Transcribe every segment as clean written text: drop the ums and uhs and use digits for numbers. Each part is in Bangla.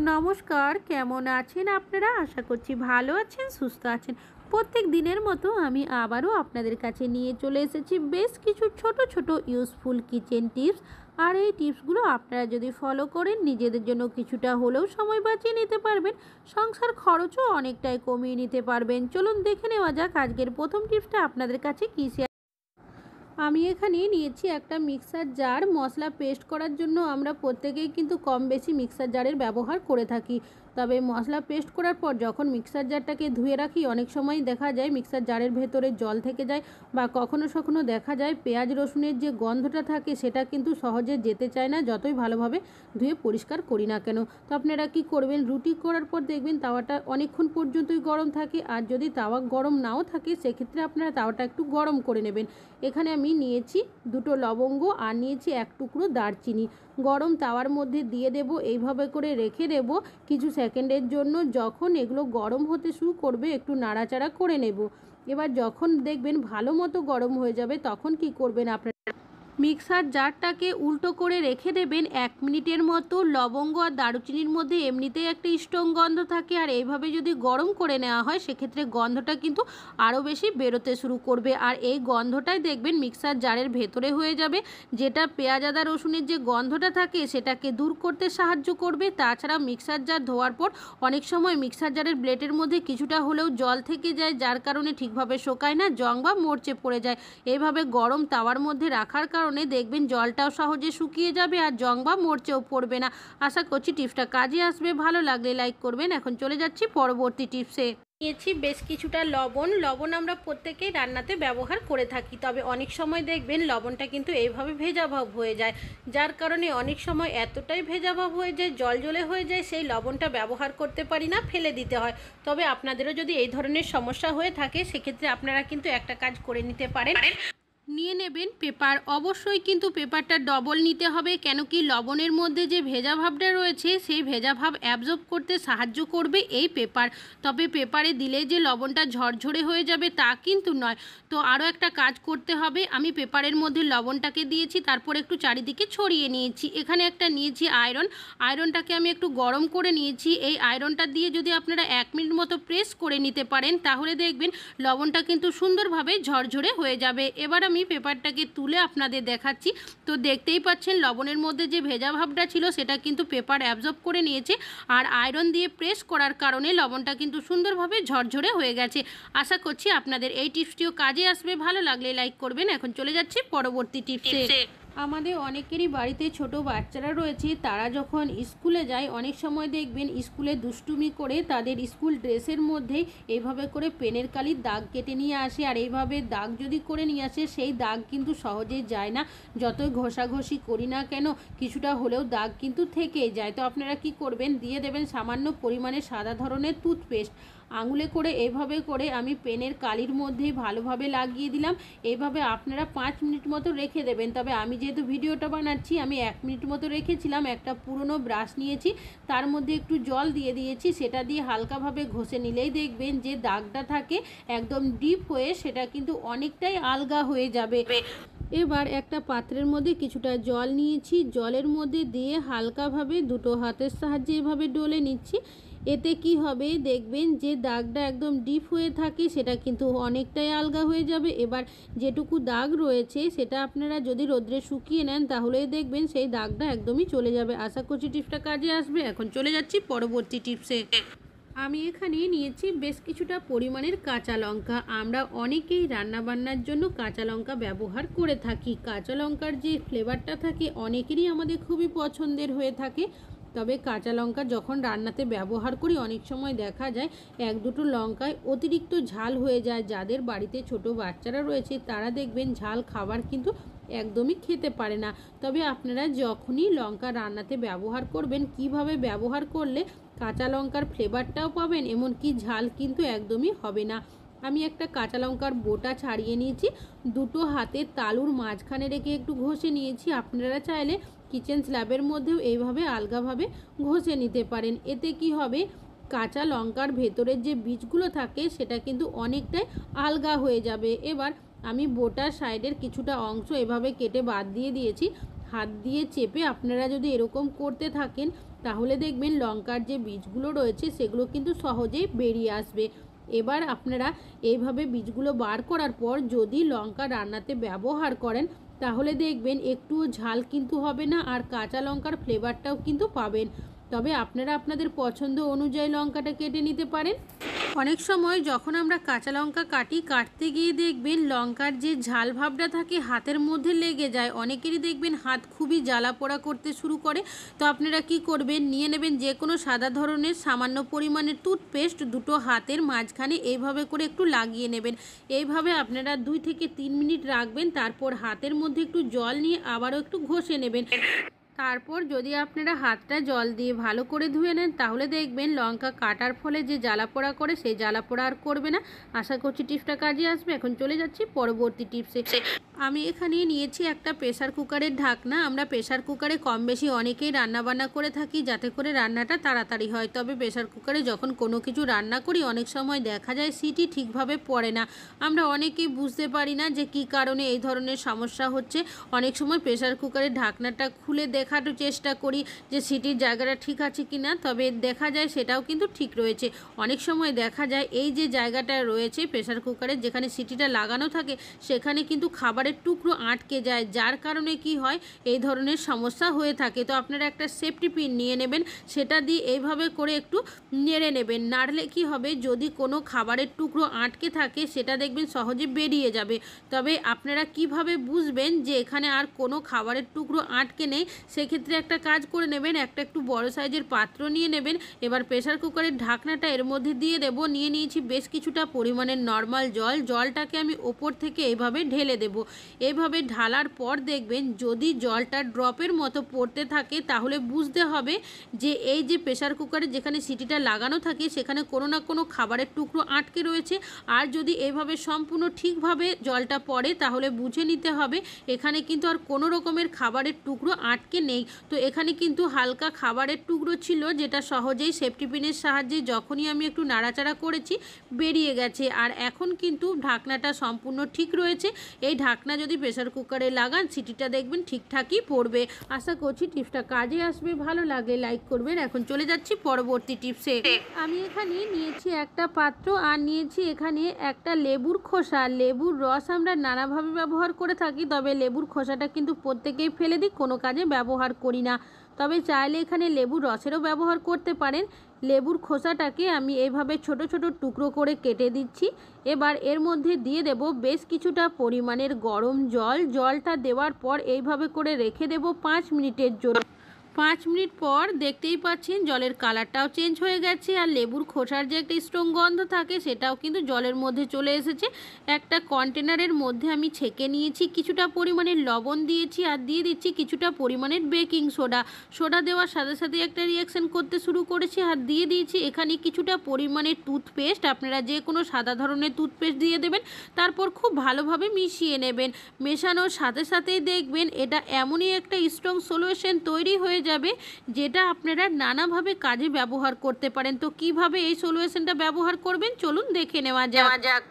নমস্কার, কেমন আছেন আপনারা? আশা করছি ভালো আছেন, সুস্থ আছেন। প্রত্যেক দিনের মতো আমি আবারও আপনাদের কাছে নিয়ে চলে এসেছি বেশ কিছু ছোট ছোট ইউজফুল কিচেন টিপস। আর এই টিপসগুলো আপনারা যদি ফলো করেন নিজেদের জন্য কিছুটা হলেও সময় বাঁচিয়ে নিতে পারবেন, সংসার খরচও অনেকটাই কমিয়ে নিতে পারবেন। চলুন দেখে নেওয়া যাক আজকের প্রথম টিপসটা আপনাদের কাছে কী শেয়ার। আমি এখানে নিয়েছি একটা মিক্সার জার। মশলা পেস্ট করার জন্য আমরা প্রত্যেকেই কিন্তু কম বেশি মিক্সার জারের ব্যবহার করে থাকি। তবে মশলা পেস্ট করার পর যখন মিক্সার জারটাকে ধুয়ে রাখি, অনেক সময় দেখা যায় মিক্সার জারের ভেতরে জল থেকে যায়, বা কখনো কখনো দেখা যায় পেঁয়াজ রসুনের যে গন্ধটা থাকে সেটা কিন্তু সহজে যেতে চায় না, যতই ভালোভাবে ধুয়ে পরিষ্কার করি না কেন। তো আপনারা কি করবেন, রুটি করার পর দেখবেন তাওয়াটা অনেকক্ষণ পর্যন্তই গরম থাকে, আর যদি তাওয়া গরম নাও থাকে সেক্ষেত্রে আপনারা তাওয়াটা একটু গরম করে নেবেন। এখানে আমি নিয়েছি দুটো লবঙ্গ আর নিয়েছি এক টুকরো দারচিনি। গরম তাওয়ার মধ্যে দিয়ে দেব, এইভাবে করে রেখে দেব কিছু সেকেন্ডের জন্য। যখন এগুলো গরম হতে শুরু করবে একটু নাড়াচাড়া করে নেব। এবার যখন দেখবেন ভালো মতো গরম হয়ে যাবে তখন কি করবেন, আপনারা মিক্সার জারটাকে উল্টো করে রেখে দেবেন 1 মিনিটের মতো। লবঙ্গ আর দারুচিনির মধ্যে এমনিতেই একটা স্ট্রং গন্ধ থাকে, আর এইভাবে যদি গরম করে নেওয়া হয় সেক্ষেত্রে গন্ধটা কিন্তু আরও বেশি বেরোতে শুরু করবে। আর এই গন্ধটাই দেখবেন মিক্সার জারের ভেতরে হয়ে যাবে, যেটা পেঁয়াজ আদা রসুনের যে গন্ধটা থাকে সেটাকে দূর করতে সাহায্য করবে। তাছাড়া মিক্সার জার ধোয়ার পর অনেক সময় মিক্সার জারের ব্লেডের মধ্যে কিছুটা হলেও জল থেকে যায়, যার কারণে ঠিকভাবে শোকায় না, জং বা মরচে পড়ে যায়। এইভাবে গরম তাওয়ার মধ্যে রাখার কারণে দেখবেন জলটাও সহজে শুকিয়ে যাবে আর জং বা মরচেও পড়বে না। আশা করছি টিপসটা কাজে আসবে। ভালো লাগলে লাইক করবেন। এখন চলে যাচ্ছি পরবর্তী টিপসে। নিয়েছি বেশ কিছুটা লবণ। লবণ আমরা প্রত্যেকেই রান্নাতে ব্যবহার করে থাকি, তবে অনেক সময় দেখবেন লবণটা কিন্তু এইভাবে ভেজা ভাব হয়ে যায়, যার কারণে অনেক সময় এতটাই ভেজা ভাব হয়ে যায়, জল জলে হয়ে যায়, সেই লবণটা ব্যবহার করতে পারি না, ফেলে দিতে হয়। তবে আপনাদেরও যদি এই ধরনের সমস্যা হয়ে থাকে সেক্ষেত্রে আপনারা কিন্তু একটা কাজ করে নিতে পারেন। নিয়ে নেবেন পেপার। অবশ্যই কিন্তু পেপারটা ডবল নিতে হবে, কেন কি লবণের মধ্যে যে ভেজা ভাবটা রয়েছে সেই ভেজা ভাব অ্যাবজর্ব করতে সাহায্য করবে এই পেপার। তবে পেপারে দিলে যে লবণটা ঝরঝরে হয়ে যাবে তা কিন্তু নয়। তো আরও একটা কাজ করতে হবে। আমি পেপারের মধ্যে লবণটাকে দিয়েছি, তারপর একটু চারিদিকে ছড়িয়ে নিয়েছি। এখানে একটা নিয়েছি আয়রন। আয়রনটাকে আমি একটু গরম করে নিয়েছি। এই আয়রনটা দিয়ে যদি আপনারা 1 মিনিট মতো প্রেস করে নিতে পারেন তাহলে দেখবেন লবণটা কিন্তু সুন্দরভাবে ঝরঝরে হয়ে যাবে। এবার আমি পেপারটাকে তুলে আপনাদের দেখাচ্ছি। তো দেখতেই পাচ্ছেন লবণের মধ্যে যে ভেজা ভাবটা ছিল সেটা কিন্তু পেপার অ্যাবজর্ব করে নিয়েছে, আর আয়রন দিয়ে প্রেস করার কারণে লবণটা কিন্তু সুন্দরভাবে ঝরঝরে হয়ে গেছে। আশা করছি আপনাদের এই টিপসটিও কাজে আসবে। ভালো লাগলে লাইক করবেন। এখন চলে যাচ্ছি পরবর্তী টিপসে। আমাদের অনেকেরই বাড়িতে ছোট বাচ্চারা রয়েছে, তারা যখন স্কুলে যায় অনেক সময় দেখবেন স্কুলে দুষ্টুমি করে তাদের স্কুল ড্রেসের মধ্যেই এইভাবে করে পেনের কালির দাগ কেটে নিয়ে আসে। আর এইভাবে দাগ যদি করে নিয়ে আসে সেই দাগ কিন্তু সহজেই যায় না, যতই ঘষাঘষি করি না কেন কিছুটা হলেও দাগ কিন্তু থেকেই যায়। তো আপনারা কি করবেন, দিয়ে দেবেন সামান্য পরিমাণে সাদা ধরনের টুথপেস্ট। আঙুলে করে এইভাবে করে আমি পেনের কালির মধ্যেই ভালোভাবে লাগিয়ে দিলাম। এইভাবে আপনারা 5 মিনিট মতো রেখে দেবেন। তবে আমি যেহেতু ভিডিওটা বানাচ্ছি আমি 1 মিনিট মতো রেখেছিলাম। একটা পুরনো ব্রাশ নিয়েছি, তার মধ্যে একটু জল দিয়ে দিয়েছি, সেটা দিয়ে হালকাভাবে ঘষে নিলেই দেখবেন যে দাগটা থাকে একদম ডিপ হয়ে সেটা কিন্তু অনেকটাই আলগা হয়ে যাবে। এবার একটা পাত্রের মধ্যে কিছুটা জল নিয়েছি, জলের মধ্যে দিয়ে হালকাভাবে দুটো হাতের সাহায্যে এভাবে ডলে নিচ্ছি। এতে কি হবে, দেখবেন যে দাগটা একদম ডিপ হয়ে থাকে সেটা কিন্তু অনেকটাই আলগা হয়ে যাবে। এবার যেটুকু দাগ রয়েছে সেটা আপনারা যদি রোদ্রে শুকিয়ে নেন তাহলে দেখবেন সেই দাগটা একদমই চলে যাবে। আশা করছি টিপসটা কাজে আসবে। এখন চলে যাচ্ছি পরবর্তী টিপসে। আমি এখানে নিয়েছি বেশ কিছুটা পরিমাণের কাঁচা লঙ্কা। আমরা অনেকেই রান্নাবান্নার জন্য কাঁচা লঙ্কা ব্যবহার করে থাকি। কাঁচা লঙ্কার যে ফ্লেভারটা থাকে অনেকেরই আমাদের খুবই পছন্দের হয়ে থাকে। তবে কাঁচা লঙ্কা যখন রান্নাতে ব্যবহার করি অনেক সময় দেখা যায় 1-2টো লঙ্কায় অতিরিক্ত ঝাল হয়ে যায়। যাদের বাড়িতে ছোট বাচ্চারা রয়েছে তারা দেখবেন ঝাল খাবার কিন্তু একদমই খেতে পারে না। তবে আপনারা যখনই লঙ্কা রান্নাতে ব্যবহার করবেন, কিভাবে ব্যবহার করলে কাঁচা লঙ্কার ফ্লেভারটাও পাবেন, এমনকি ঝাল কিন্তু একদমই হবে না। আমি একটা কাঁচা লঙ্কার বোটা ছাড়িয়ে নিয়েছি, দুটো হাতের তালুর মাঝখানে রেখে একটু ঘষে নিয়েছি। আপনারা চাইলে কিচেন স্ল্যাবের মধ্যেও এইভাবে আলগাভাবে ঘষে নিতে পারেন। এতে কি হবে, কাঁচা লঙ্কার ভেতরের যে বীজগুলো থাকে সেটা কিন্তু অনেকটাই আলগা হয়ে যাবে। এবার আমি বোটার সাইডের কিছুটা অংশ এভাবে কেটে বাদ দিয়ে দিয়েছি। হাত দিয়ে চেপে আপনারা যদি এরকম করতে থাকেন তাহলে দেখবেন লঙ্কার যে বীজগুলো রয়েছে সেগুলো কিন্তু সহজেই বেরিয়ে আসবে। এবার আপনারা এইভাবে বীজগুলো বার করার পর যদি লঙ্কা রান্নাতে ব্যবহার করেন তাহলে দেখবেন একটুও ঝাল কিন্তু হবে না, আর কাঁচা লঙ্কার ফ্লেভারটাও কিন্তু পাবেন। তবে আপনারা আপনাদের পছন্দ অনুযায়ী লঙ্কাটা কেটে নিতে পারেন। অনেক সময় যখন আমরা কাঁচা লঙ্কা কাটতে গিয়ে দেখবেন লঙ্কার যে ঝাল ভাবটা থাকে হাতের মধ্যে লেগে যায়, অনেকেরই দেখবেন হাত খুবই জ্বালা পোড়া করতে শুরু করে। তো আপনারা কি করবেন, নিয়ে নেবেন যে কোনো সাদা ধরনের সামান্য পরিমাণের টুথপেস্ট, দুটো হাতের মাঝখানে এইভাবে করে একটু লাগিয়ে নেবেন। এইভাবে আপনারা 2 থেকে 3 মিনিট রাখবেন, তারপর হাতের মধ্যে একটু জল নিয়ে আবারও একটু ঘষে নেবেন। তারপর যদি আপনারা হাতটা জল দিয়ে ভালো করে ধুয়ে নেন তাহলে দেখবেন লঙ্কা কাটার ফলে যে জ্বালা পোড়া করে সেই জ্বালা পোড়া আর করবে না। আশা করছি টিপসটা কাজে আসবে। এখন চলে যাচ্ছি পরবর্তী টিপসে। আমি এখানে নিয়েছি একটা প্রেসার কুকারের ঢাকনা। আমরা প্রেসার কুকারে কম বেশি অনেকেই রান্নাবান্না করে থাকি যাতে করে রান্নাটা তাড়াতাড়ি হয়। তবে প্রেসার কুকারে যখন কোনো কিছু রান্না করি অনেক সময় দেখা যায় সিটি ঠিকভাবে পড়ে না। আমরা অনেকেই বুঝতে পারি না যে কী কারণে এই ধরনের সমস্যা হচ্ছে। অনেক সময় প্রেসার কুকারের ঢাকনাটা খুলে দেখার চেষ্টা করি যে সিটির জায়গাটা ঠিক আছে কি না, তবে দেখা যায় সেটাও কিন্তু ঠিক রয়েছে। অনেক সময় দেখা যায় এই যে জায়গাটা রয়েছে প্রেসার কুকারের যেখানে সিটিটা লাগানো থাকে সেখানে কিন্তু খাবারের টুকরো আটকে যায়, যার কারণে কি হয় এই ধরনের সমস্যা হয়ে থাকে। তো আপনারা একটা সেফটি পিন নিয়ে নেবেন, সেটা দিয়ে এইভাবে করে একটু নেড়ে নেবেন। নাড়লে কি হবে, যদি কোনো খাবারের টুকরো আটকে থাকে সেটা দেখবেন সহজে বেরিয়ে যাবে। তবে আপনারা কিভাবে বুঝবেন যে এখানে আর কোনো খাবারের টুকরো আটকে নেই, সেক্ষেত্রে একটা কাজ করে নেবেন, একটু বড় সাইজের পাত্র নিয়ে নেবেন। এবার প্রেসার কুকারের ঢাকনাটা এর মধ্যে দিয়ে দেব। নিয়ে নিয়েছি বেশ কিছুটা পরিমাণের নর্মাল জল। জলটাকে আমি ওপর থেকে এইভাবে ঢেলে দেব। এইভাবে ঢালার পর দেখবেন যদি জলটা ড্রপের মতো পড়তে থাকে তাহলে বুঝতে হবে যে এই যে প্রেসার কুকারে যেখানে সিটিটা লাগানো থাকে সেখানে কোনো না কোনো খাবারের টুকরো আটকে রয়েছে। আর যদি এইভাবে সম্পূর্ণ ঠিকভাবে জলটা পড়ে তাহলে বুঝে নিতে হবে এখানে কিন্তু আর কোনো রকমের খাবারের টুকরো আটকে নেই। তো এখানে কিন্তু হালকা খাবারের টুকরো ছিল যেটা সহজেই সেফটি পিনের সাহায্যে যখনই আমি একটু নাড়াচাড়া করেছি বেরিয়ে গেছে। আর এখন কিন্তু ঢাকনাটা সম্পূর্ণ ঠিক রয়েছে। এই ঢাকনা যদি প্রেসার কুকারে লাগান সিটিটা দেখবেন ঠিকঠাকই পড়বে। আশা করছি টিপসটা কাজে আসবে। ভালো লাগলে লাইক করবেন। এখন চলে যাচ্ছি পরবর্তী টিপসে। আমি এখানে নিয়েছি একটা পাত্র আর নিয়েছি এখানে একটা লেবুর খোসা। লেবুর রস আমরা নানাভাবে ব্যবহার করে থাকি, তবে লেবুর খোসাটা কিন্তু প্রত্যেকেই ফেলে দিই, কোনো কাজে ব্যবহার করি না। তবে চাইলে এখানে লেবুর রসেরও ব্যবহার করতে পারেন। লেবুর খোসাটাকে আমি এইভাবে ছোট ছোট টুকরো করে কেটে দিচ্ছি। এবার এর মধ্যে দিয়ে দেব বেশ কিছুটা পরিমাণের গরম জল। জলটা দেওয়ার পর এইভাবে করে রেখে দেব 5 মিনিটের জন্য। 5 মিনিট পর দেখতেই পাচ্ছেন জলের কালারটাও চেঞ্জ হয়ে গেছে, আর লেবুর খোসার যে একটা স্ট্রং গন্ধ থাকে সেটাও কিন্তু জলের মধ্যে চলে এসেছে। একটা কন্টেনারের মধ্যে আমি ছেঁকে নিয়েছি, কিছুটা পরিমাণের লবণ দিয়েছি আর দিয়ে দিচ্ছি কিছুটা পরিমাণের বেকিং সোডা। সোডা দেওয়ার সাথে সাথে একটা রিয়াকশান করতে শুরু করেছি। আর দিয়ে দিয়েছি এখানে কিছুটা পরিমাণের টুথপেস্ট। আপনারা যে কোনো সাদা ধরনের টুথপেস্ট দিয়ে দেবেন, তারপর খুব ভালোভাবে মিশিয়ে নেবেন। মেশানোর সাথে সাথেই দেখবেন এটা এমনই একটা স্ট্রং সলিউশন তৈরি হয়ে যাবে যেটা আপনারা নানাভাবে কাজে ব্যবহার করতে পারেন। তো কিভাবে এই সলিউশনটা ব্যবহার করবেন চলুন দেখে নেওয়া যাক।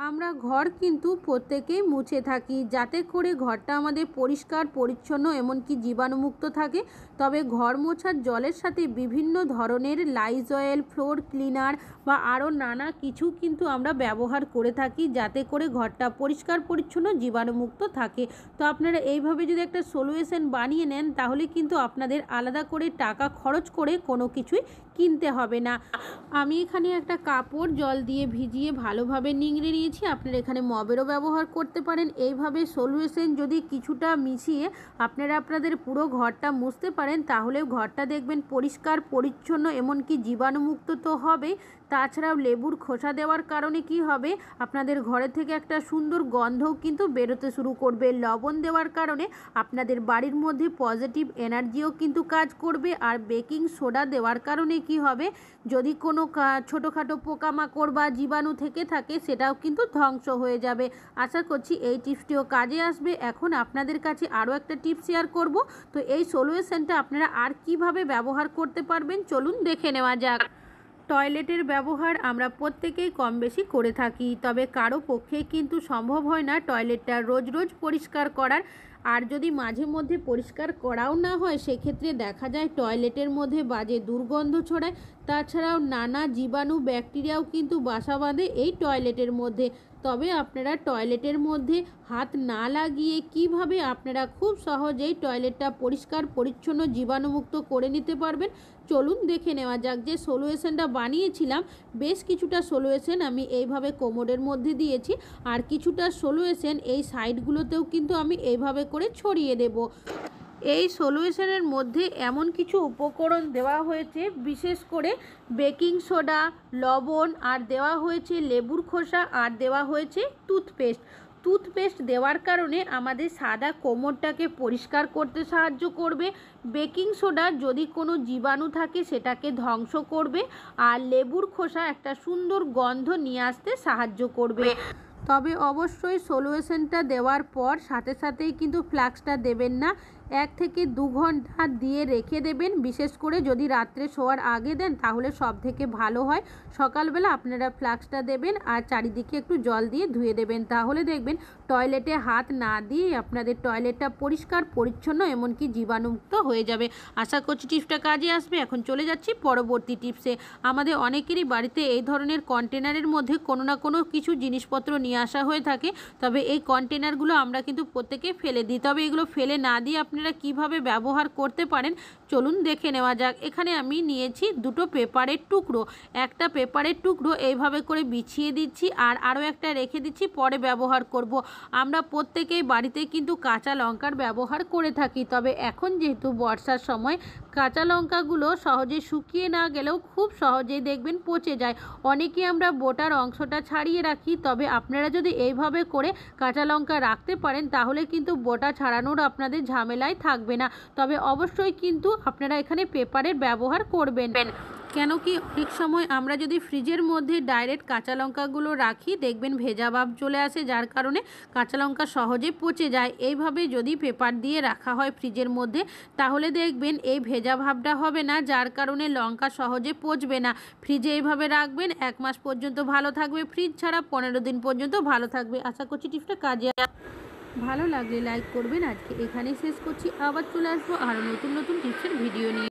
আমরা ঘর কিন্তু প্রত্যেকেই মুছে থাকি যাতে করে ঘরটা আমাদের পরিষ্কার পরিচ্ছন্ন এমনকি জীবাণুমুক্ত থাকে। তবে ঘর মোছার জলের সাথে বিভিন্ন ধরনের লাইজয়েল, ফ্লোর ক্লিনার বা আরও নানা কিছু কিন্তু আমরা ব্যবহার করে থাকি যাতে করে ঘরটা পরিষ্কার পরিচ্ছন্ন জীবাণুমুক্ত থাকে। তো আপনারা এইভাবে যদি একটা সলিউশন বানিয়ে নেন তাহলে কিন্তু আপনাদের আলাদা করে টাকা খরচ করে কোনো কিছুই কিনতে হবে না। আমি এখানে একটা কাপড় জল দিয়ে ভিজিয়ে ভালোভাবে নিংড়ে নিয়েছি। আপনারা এখানে মবেরও ব্যবহার করতে পারেন। এইভাবে সলিউশন যদি কিছুটা মিশিয়ে আপনারা আপনাদের পুরো ঘরটা মুছতে পারেন তাহলেও ঘরটা দেখবেন পরিষ্কার পরিচ্ছন্ন এমনকি জীবাণুমুক্ত তো হবে। তাছাড়াও লেবুর খোসা দেওয়ার কারণে কি হবে, আপনাদের ঘরে থেকে একটা সুন্দর গন্ধও কিন্তু বেরোতে শুরু করবে। লবণ দেওয়ার কারণে আপনাদের বাড়ির মধ্যে পজিটিভ এনার্জিও কিন্তু কাজ করবে। আর বেকিং সোডা দেওয়ার কারণে কি হবে, যদি কোনো ছোটোখাটো পোকামাকড় বা জীবাণু থেকে থাকে সেটাও কিন্তু ধ্বংস হয়ে যাবে। আশা করছি এই টিপসটিও কাজে আসবে। এখন আপনাদের কাছে আরও একটা টিপস শেয়ার করব। তো এই সলিউশনটা আপনারা আর কিভাবে ব্যবহার করতে পারবেন চলুন দেখে নেওয়া যাক। টয়লেটের ব্যবহার আমরা প্রত্যেকেই কম বেশি করে থাকি, তবে কারো পক্ষে কিন্তু সম্ভব হয় না টয়লেটটা রোজ রোজ পরিষ্কার করার। আর যদি মাঝে মধ্যে পরিষ্কার করাও না হয় সেক্ষেত্রে দেখা যায় টয়লেটের মধ্যে বাজে দুর্গন্ধ ছড়ায়। তাছাড়াও নানা জীবাণু ব্যাকটেরিয়াও কিন্তু বাসা বাঁধে এই টয়লেটের মধ্যে। তবে আপনারা টয়লেটের মধ্যে হাত না লাগিয়ে কিভাবে আপনারা খুব সহজেই টয়লেটটা পরিষ্কার পরিচ্ছন্ন জীবাণুমুক্ত করে নিতে পারবেন চলুন দেখে নেওয়া যাক। যে সলিউশনটা বানিয়েছিলাম বেশ কিছুটা সলিউশন আমি এইভাবে কোমরের মধ্যে দিয়েছি, আর কিছুটা সলিউশন এই সাইডগুলোতেও কিন্তু আমি এইভাবে করে ছড়িয়ে দেব। এই সলিউশনের মধ্যে এমন কিছু উপকরণ দেওয়া হয়েছে, বিশেষ করে বেকিং সোডা, লবণ, আর দেওয়া হয়েছে লেবুর খোসা, আর দেওয়া হয়েছে টুথপেস্ট দেওয়ার কারণে আমাদের সাদা কোমরটাকে পরিষ্কার করতে সাহায্য করবে। বেকিং সোডা যদি কোনো জীবাণু থাকে সেটাকে ধ্বংস করবে, আর লেবুর খোসা একটা সুন্দর গন্ধ নিয়ে আসতে সাহায্য করবে। তবে অবশ্যই সলিউশনটা দেওয়ার পর সাথে সাথেই কিন্তু ফ্লাক্সটা দেবেন না, 1 থেকে 2 ঘন্টা দিয়ে রেখে দেবেন। বিশেষ করে যদি রাত্রে শোয়ার আগে দেন তাহলে সব থেকে ভালো হয়। সকালবেলা আপনারা ফ্লাক্সটা দেবেন আর চারিদিকে একটু জল দিয়ে ধুয়ে দেবেন, তাহলে দেখবেন টয়লেটে হাত না দিয়ে আপনাদের টয়লেটটা পরিষ্কার পরিচ্ছন্ন এমনকি জীবাণুমুক্ত হয়ে যাবে। আশা করছি টিপসটা কাজে আসবে। এখন চলে যাচ্ছি পরবর্তী টিপসে। আমাদের অনেকেরই বাড়িতে এই ধরনের কন্টেনারের মধ্যে কোনো না কোনো কিছু জিনিসপত্র নিয়ে আসা হয়ে থাকে, তবে এই কন্টেনারগুলো আমরা কিন্তু প্রত্যেকে ফেলে দিই। তবে এগুলো ফেলে না দিয়ে আপনারা কিভাবে ব্যবহার করতে পারেন চলুন দেখে নেওয়া যাক। এখানে আমি নিয়েছি 2টো পেপারের টুকরো, একটা পেপারের টুকরো এইভাবে করে বিছিয়ে দিচ্ছি, আর আরও একটা রেখে দিচ্ছি পরে ব্যবহার করব। আমরা প্রত্যেকেই বাড়িতে কিন্তু কাঁচা লঙ্কার ব্যবহার করে থাকি, তবে এখন যেহেতু বর্ষার সময় কাঁচা লঙ্কাগুলো সহজে শুকিয়ে না গেলেও খুব সহজেই দেখবেন পচে যায়। অনেকে আমরা বোটার অংশটা ছাড়িয়ে রাখি, তবে আপনারা যদি এইভাবে করে কাঁচা লঙ্কা রাখতে পারেন তাহলে কিন্তু বোটা ছাড়ানোর আপনাদের ঝামেলায় থাকবে না। তবে অবশ্যই কিন্তু আপনারা এখানে পেপারের ব্যবহার করবেন, কেন কি অনেক সময় আমরা যদি ফ্রিজের মধ্যে ডাইরেক্ট কাঁচা লঙ্কাগুলো রাখি দেখবেন ভেজা ভাব চলে আসে, যার কারণে কাঁচা লঙ্কা সহজে পচে যায়। এইভাবে যদি পেপার দিয়ে রাখা হয় ফ্রিজের মধ্যে তাহলে দেখবেন এই ভেজা ভাবটা হবে না, যার কারণে লঙ্কা সহজে পচবে না। ফ্রিজে এইভাবে রাখবেন 1 মাস পর্যন্ত ভালো থাকবে, ফ্রিজ ছাড়া 15 দিন পর্যন্ত ভালো থাকবে। আশা করছি টিপসটা কাজে ভালো লাগলে লাইক করবেন। আজকে এখানেই শেষ করছি, আবার চলে আসবো আরও নতুন নতুন টিপসের ভিডিও নিয়ে।